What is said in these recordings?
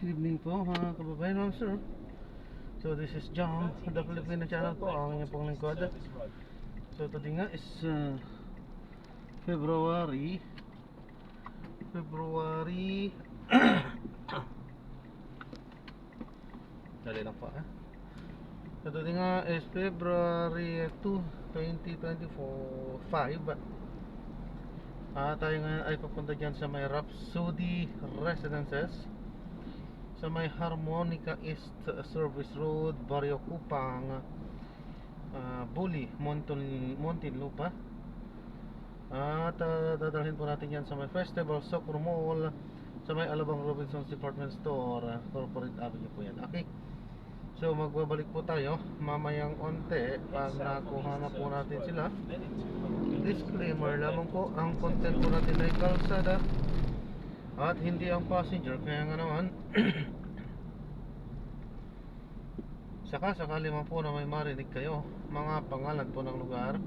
Good evening po mga kababayan, mga sir. So this is John, the Filipino channel po, ang inyong pong lingkod. So today nga is February dali lang po So today nga is February 2, 2024 tayo nga ay papunta dyan sa may Rhapsody Residences sa may Harmonica East Service Road, Barrio Kupang, Buli, Muntinlupa. At dadalhin po natin yan sa may Festival Soccer Mall sa may Alabang Robinsons Department Store, Corporate Avenue po yan. Okay, so magbabalik po tayo mamayang onte pag nakuha na po natin sila. Disclaimer lamang po, ang content po natin ay kalsada at hindi ang passenger, kaya nga naman sakali man po na may marinig kayo mga pangalan po ng lugar,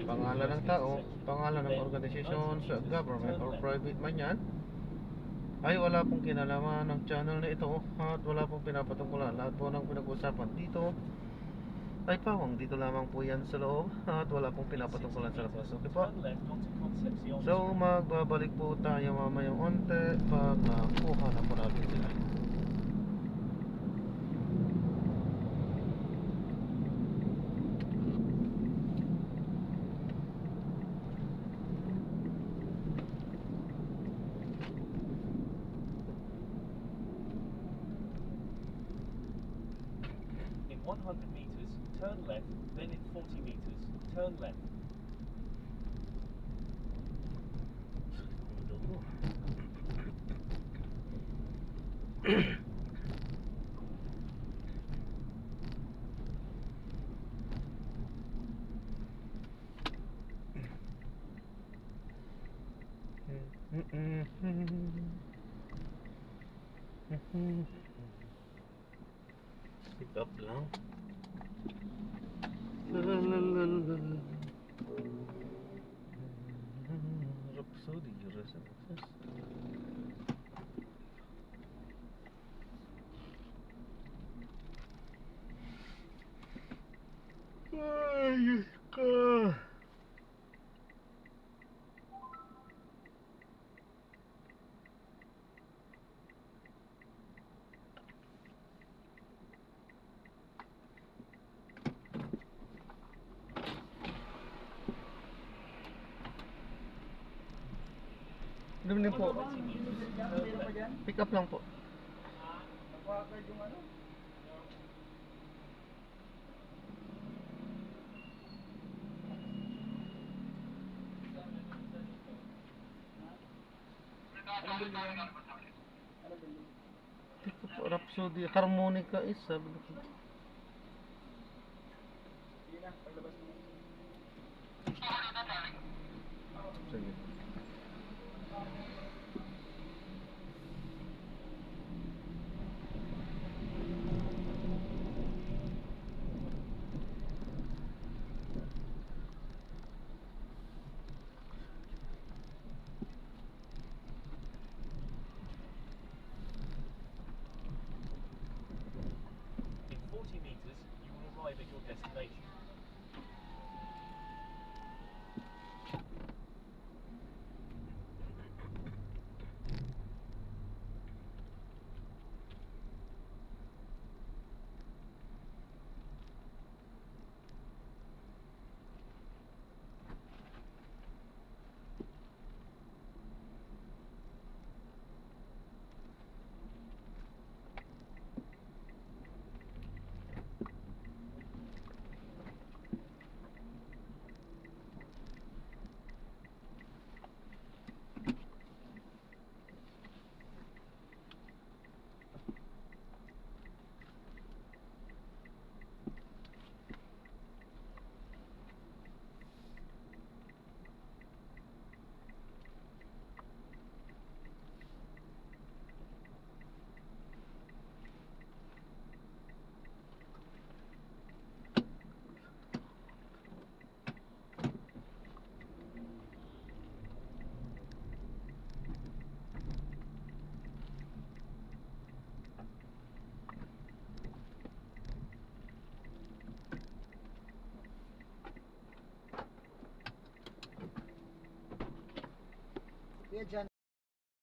pangalan ng tao, pangalan ng organisasyon, government or private man yan, ay wala pong kinalaman ng channel na ito at wala pong pinapatungkulan. Lahat po ng pinag-usapan dito ay pawang dito lamang po yan sa loob at wala pong pinapatungkulan sa labas. Okay po? So magbabalik po tayo mamayang onte pag nakuha na po natin sila. In 100 meters, turn left, then in 40 meters, turn left. Pick up lang. Rhapsody Residences. Ay, ka. Good evening po. Pick up lang po. Pick up Rhapsody Harmonica is sabi ko. Sige. In 40 meters, you will arrive at your destination. dyan.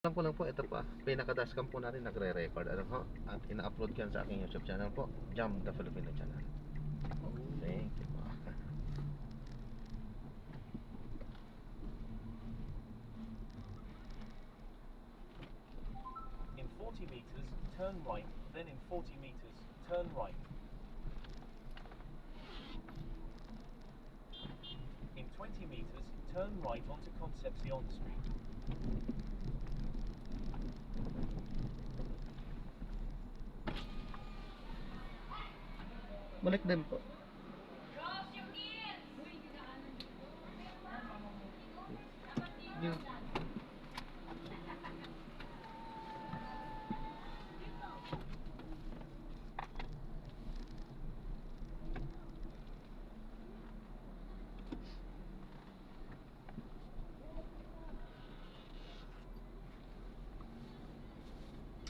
Alam ko lang po, ito pa, pinaka-dashcam po natin nagre-record, ano ho, at ina-upload yan sa aking YouTube channel po, Jam the Filipino channel. Thank you po. In 40 meters, turn right, then in 40 meters, turn right. In 20 meters, turn right onto Concepcion Street. Balik din po. Yung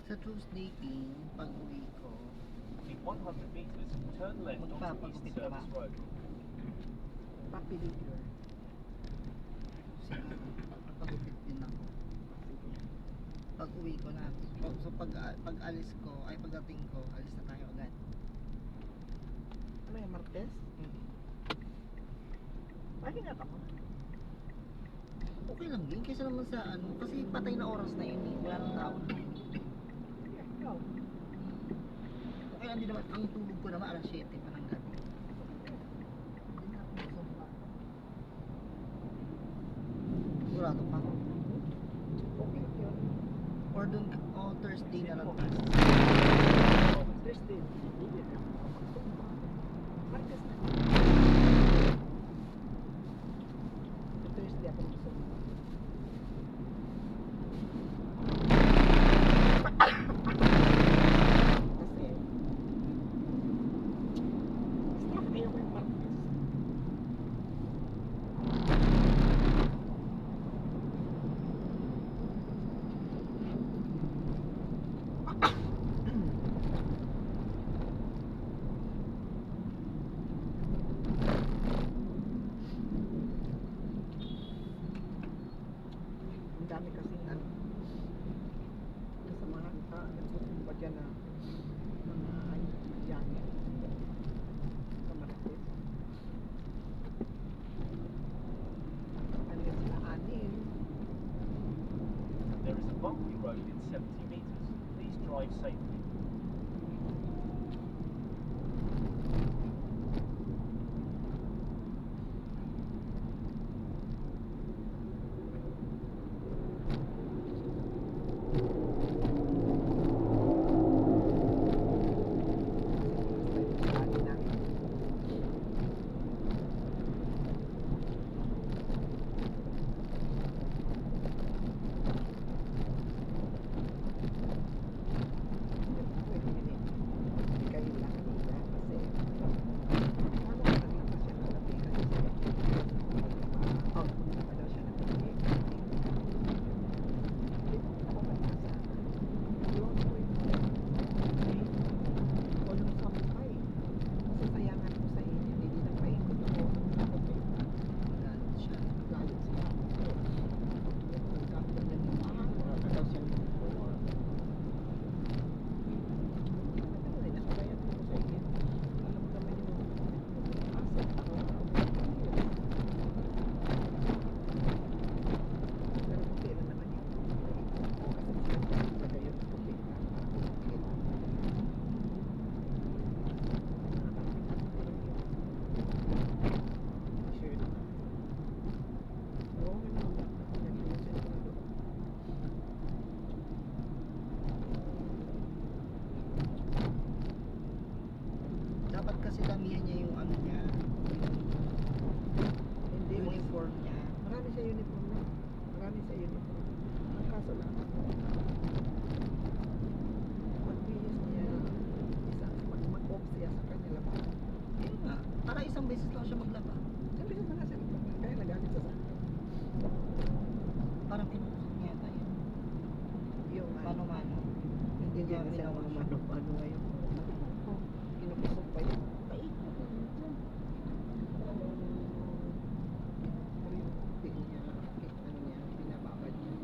Sa Tuesday, King, pag-uwi ko, In 100 meters, turn left onto East Magpapagupit ka ba? Service Road. papilipure. Sige, pagpagupit din ako. Pag-uwi ko na. So pag-alis ko, ay pagdating ko, alis na tayo agad. Ano yung Martes? Lagi nga ako. Okay lang din, kaysa naman sa ano, kasi patay na oras na yun eh, wala nang tao na. Ikaw. Okay lang din naman, ang tulog ko naman alas 7 pa ng gabi. Hindi na ako masumpa. Sigurado pa. Okay yun. Or dun, Thursday na lang. Thursday. Hindi na. Martes na. Thursday ako masumpa. Kasi staff kayo may Martes. Ang dami kasing ano kasamahan ka nagsusumba dyan na mga yan sa Martes. Ano yun sila anin? There is a bumpy road in 70 meters. Please drive safely. Magalit siya. Dapat kasi damihan niya yung ano niya, Hindi mo uniform niya. marami sa uniform na. Marami sa uniform. Ang kaso lang, magbihis niya isa, mag-off siya sa kanya ba? Yun nga, para isang beses lang siya maglaba. Sabi siya na sila, kaya nagalit siya sa akin. Parang kinukusap niya yata yun. Yung Mano-mano. hindi niya Hindi sila naman mga siya. mano-mano ngayon. Kinukusap pa yun. Pait na ko dito. Hindi niya, ano niya, binababad niya.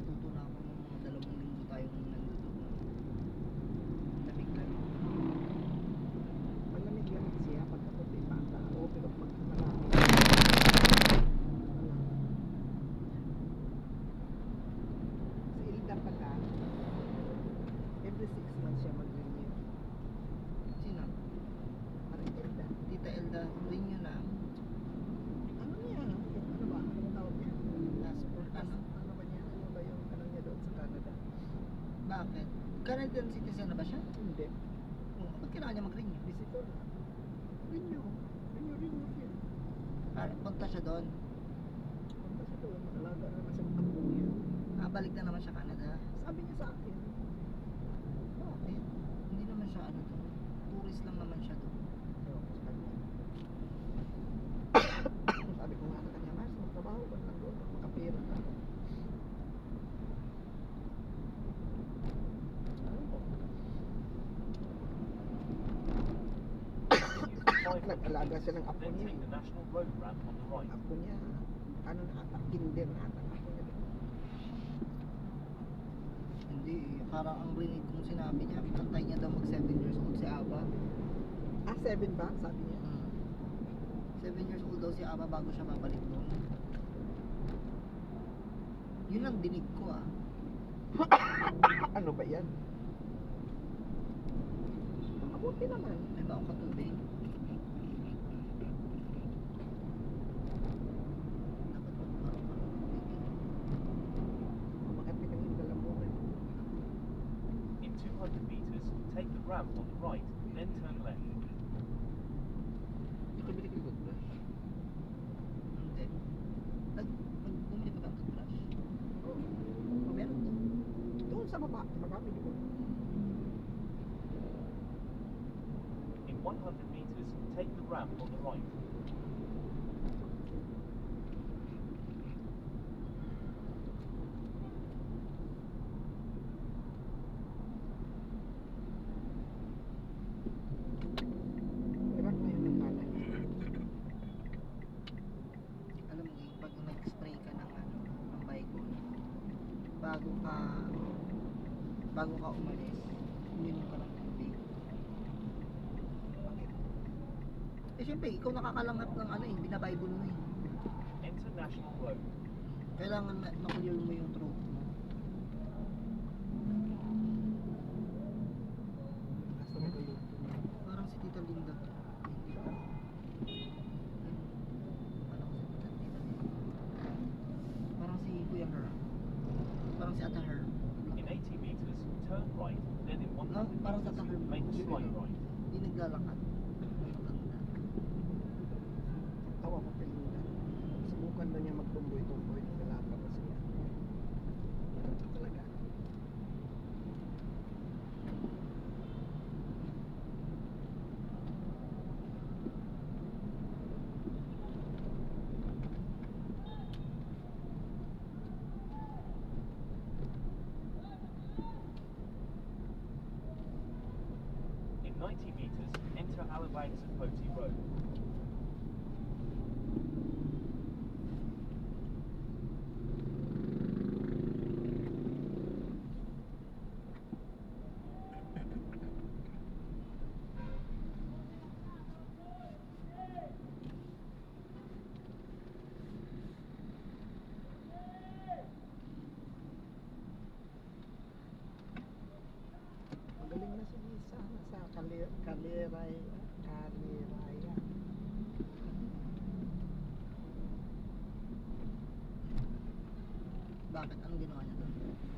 natuto na ako nung mga 2 linggo tayong nandito. Lamig lang. Malamig yan siya pagkaputi pa ang tao, pero pag marami. Sa Ilda pala, every 6 months siya mag-renew. Sino? Parang Ilda. Tita Elda, renew na. Ano niya? Ano ba? Ano ba tawag niya? Passport, ano? Ano ba niya? Ano ba yung ano niya doon sa Canada? Bakit? Canadian citizen na ba siya? Hindi. Ba't kailangan niya mag-renew? Visitor na. Renew. Renew siya. Punta siya doon. Punta siya doon. Mag-alaga naman siya ng apo niya. Balik na naman siya Canada. Sabi niya sa akin, Bakit? Hindi naman siya ano doon. Tourist lang naman siya doon. sabi ko nga sa kanya, Mars, magtrabaho ka lang doon, makapira ka. Ano po? Nag-alaga siya ng apo Then niya. take the national road ramp on the right. Apo niya, ano na ata, kinder na ata ang apo niya doon. Hindi, parang ang rinig kong sinabi niya, pantay niya daw mag 7 years old si Aba. Ah, 7 ba? Sabi niya. 7 years old daw si Aba bago siya babalik doon. Yun ang dinig ko ah. Ano ba yan? Mabuti naman. May baong katubig. Dapat magkaroon ka ng tubig eh. Bakit may kanyang dalamunan? In 200 meters, take the ramp on the right, then turn left. Nakabili ka ba? Hindi. Bumili ka ba ng toothbrush? Oh, O meron doon. doon sa baba, marami doon. In 100 meters, take the ramp on the right. Irak na yun ng nanay. Alam mo yung pag nag-spray ka ng ano, ng Baygon, bago ka umalis, uminom ka ng tubig. Bakit? Eh syempre, ikaw nakakalanghap ng ano eh, binabaybon mo eh. Enter national road. Kailangan na-clear mo yung throat mo. Basta magaluto. Parang si Tita Linda to. Hindi ba? Parang si Tita Linda. Parang si Kuya Her. Parang si Ate Her. In 80 meters, turn right, then in 100 parang sa meters, Tahir. make a slight right. Hindi naglalakad. Matanda. Tawa ko kay Linda. Subukan na niya magtumboy-tumboy ng dalaga pa siya. Talaga. In 90 meters, enter Alabang Zapoti Road. Magaling na si Lisa. Nasa Kaliraya. Bakit? Anong ginawa niya doon?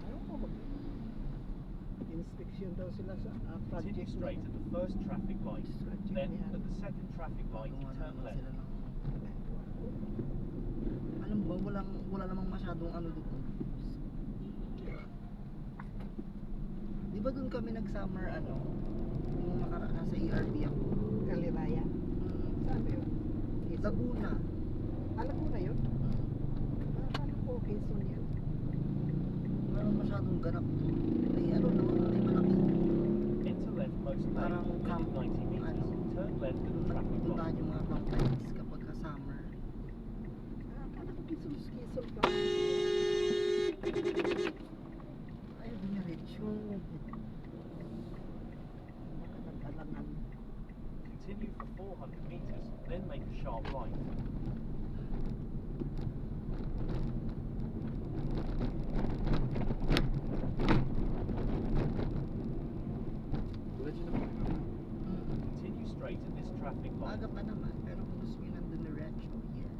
Ayaw ko inspection daw sila sa Continue project straight at the first traffic light. Project Then, niya. at the second traffic light, Gagawa turn naman left. sila ng... Alam mo ba, wala namang masyadong ano doon. Di ba doon kami nag-summer ano? Yung nakaraan nasa ERB ako. Kaliraya. Saan yun? Laguna. Alam mo na yun? Akala ko Quezon yan. Wala masyadong ganap. May ano naman, may malaking Enter left most lane, parang then camp, in 90 meters, ano, turn left at the traffic light. puntahan yung mga complex kapag ka summer. Akala ko Quezon ka. maaga pa naman, pero kung gusto nyo nandun diretso, yes.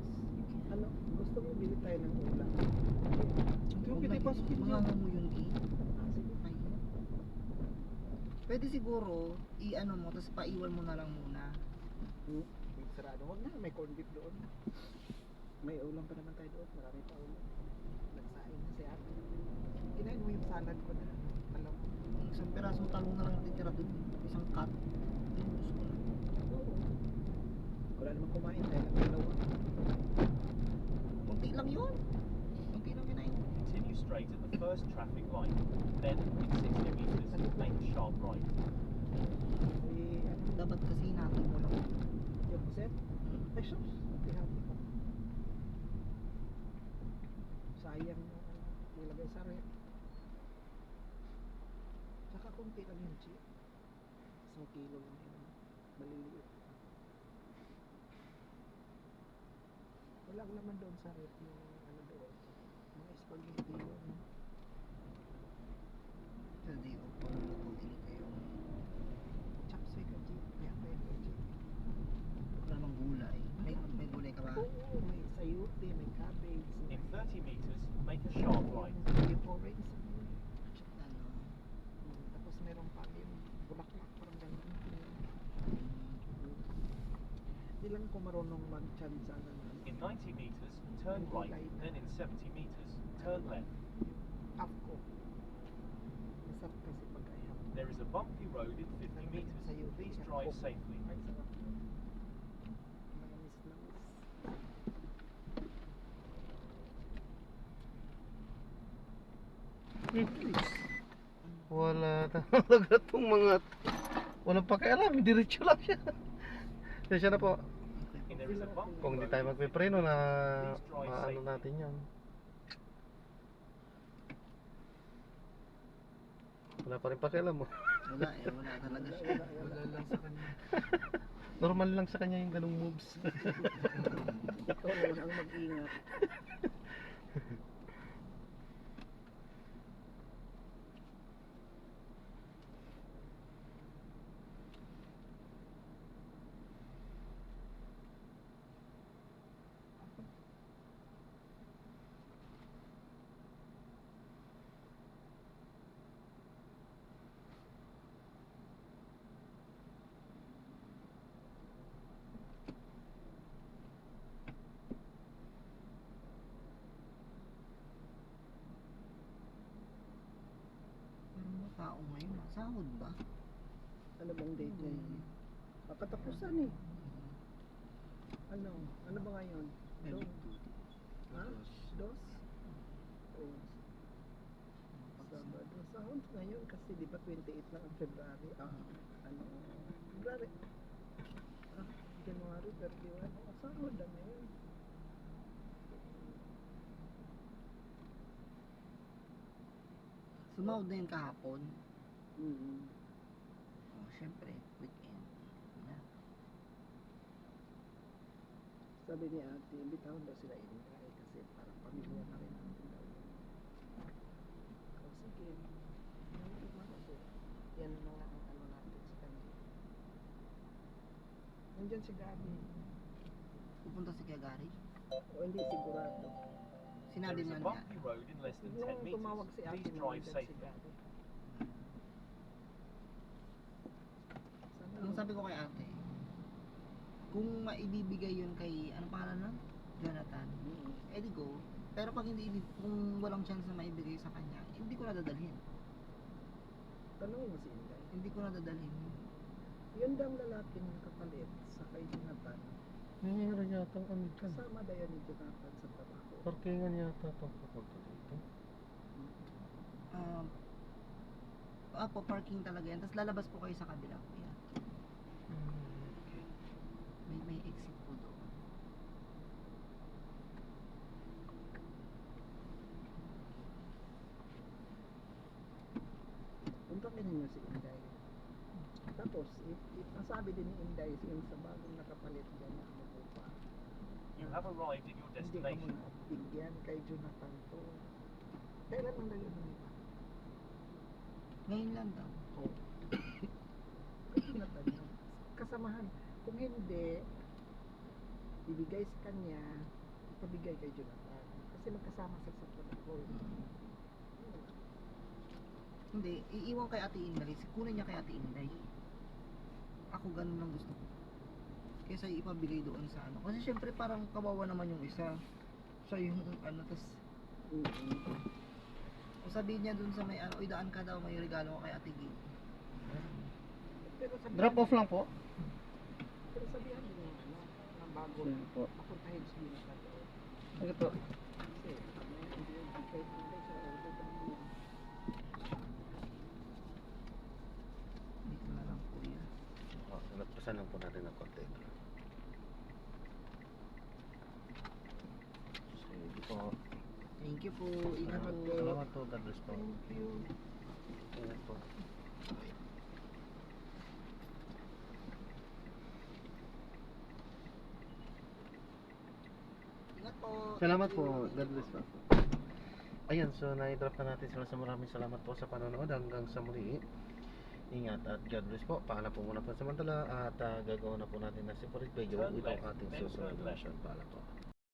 Ano, gusto mo bili tayo ng ulam? Hindi, pwede pasukin niyo. Mga mo yung gate. Ah, sige. Ay. Pwede siguro, i-ano mo, tapos paiwan mo na lang muna. Sarado. Huwag na, may corned beef doon. May ulam pa naman tayo doon. Marami pa ulam. Nagsaing na si ate. Kinain mo yung salad ko na. Alam mo. Isang pirasong talong na lang natitira doon. Isang cut. Yun, gusto ko na. Oo. Wala naman kumain dahil ang dalawa. Kunti lang yun. Kunti lang kinain. Continue straight at the first traffic light. Then, in 60 meters, make a sharp right. Eh, ano? Dapat kasi natin mo lang. Yung set? Ay, sus. Hati-hati pa. Sayang na nilagay sa rep. Tsaka kunti lang yung chip. 1 kilo lang yun. Maliliit. Walang laman doon sa rep yung ano doon. Mga spaghetti yun. Pwede yun. Paglutuin kayo. Chopstick at chip. Yan tayo yung chip. Wala namang gulay. May gulay ka ba? Oo, may sayote, may cabbage. In 30 meters, make a sharp right. Yung orange. Ano? Tapos meron pa yung bulaklak, parang gano'n. Hindi lang ko marunong mag-chansa na In 90 meters, turn right. Then in 70 meters, turn left. half ko. Masarap kasi pag-ayap. There is a bumpy road in 50 meters. Please drive safely. Ay, sarap. Langis. Wala talaga itong mga walang pakialam, diretso lang siya. Siya na po. And there is a bumpy Kung di road tayo in 50 magpipreno na Please drive maano safely. natin yan. Wala pa rin pakialam mo. Wala eh. Wala talaga siya. Wala lang sa kanya. Normal lang sa kanya yung ganung moves. Ikaw naman ang mag-ingat. Parang mga tao ngayon. Sahod ba? Ano bang date ngayon? Katapusan eh. Ano? Ano ba ngayon? Dos? Ha? Dos? Oh. Sabado. Sahod ngayon kasi di ba 28 lang ang February? Ano? February? January 31? Sahod na ngayon. Sumahod na yun kahapon. Mm-hmm. Oh, syempre. Weekend. Yan. Sabi ni ate, imbitahan daw sila Inday kasi parang pamilya na rin natin daw. Oh, sige. Yan na nga ang ano natin sa kanya. Nandyan si Gabi. Pupunta si Kagari. O hindi sigurado. There Sinabi is man a niya. bumpy road in less than 10 Nung tumawag meters. si ate, Please drive nandyan si safely. Gabi. Sana Ang sabi ko kay ate, kung maibibigay yun kay, ano pangalan nun? Jonathan. Eh di go. Pero pag hindi, kung walang chance na maibigay sa kanya, hindi ko na dadalhin. tanongin mo si Inday. Hindi ko na dadalhin. Yun daw ang lalaki ng kapalit sa kay Jonathan. Mayroon yata ang ano dyan. Kasama daw yan ni Jonathan sa trabaho. Parkingan yata itong papunta dito. Po, parking talaga yan. Tapos lalabas po kayo sa kabila po yan. Okay. May exit po doon. Puntakin niyo si Inday. Tapos, ang sabi din ni Inday, yung sa bagong nakapalit dyan na umupa. You have arrived at your Hindi ka destination. muna bigyan kay Jonathan to. Kailan ang dayo ng iba? Ngayon lang daw. Oh. Kay Jonathan yun. Kasamahan. Kung hindi, ibigay sa kanya, ipabigay kay Jonathan. Kasi magkasama sa protocol. Hindi, iiwan kay Ate Inday. Kunin niya kay Ate Inday. Ako ganun lang gusto ko. Kaysa ipabigay doon sa ano. Kasi syempre parang kawawa naman yung isa. Siya yung ano, tas o sabihin niya doon sa may ano, "Uy, daan ka daw, may regalo ko kay Ate Gay." Pero sabihan, Drop off lang po. Pero sabihan din yung ano, ng bago Sige po. papuntahin si Jonathan doon. Sige po. Kasi, pag may hindi yung kahit hindi siya, tutulungan. Dito na lang po yan. Nagpasan lang po natin ng konti. Sige po. Thank you po. Ingat po. Salamat po. God bless po. Thank you. Ingat po. Ingat po. Salamat Thank po. you. God bless po. Ayan, so na-drop na natin sila sa maraming salamat po sa panonood hanggang sa muli. Ingat at God bless po. Paalam po muna po samantala at gagawa na po natin na separate video Turn with ang left, ating then susunod turn na left. mission. Paalam po.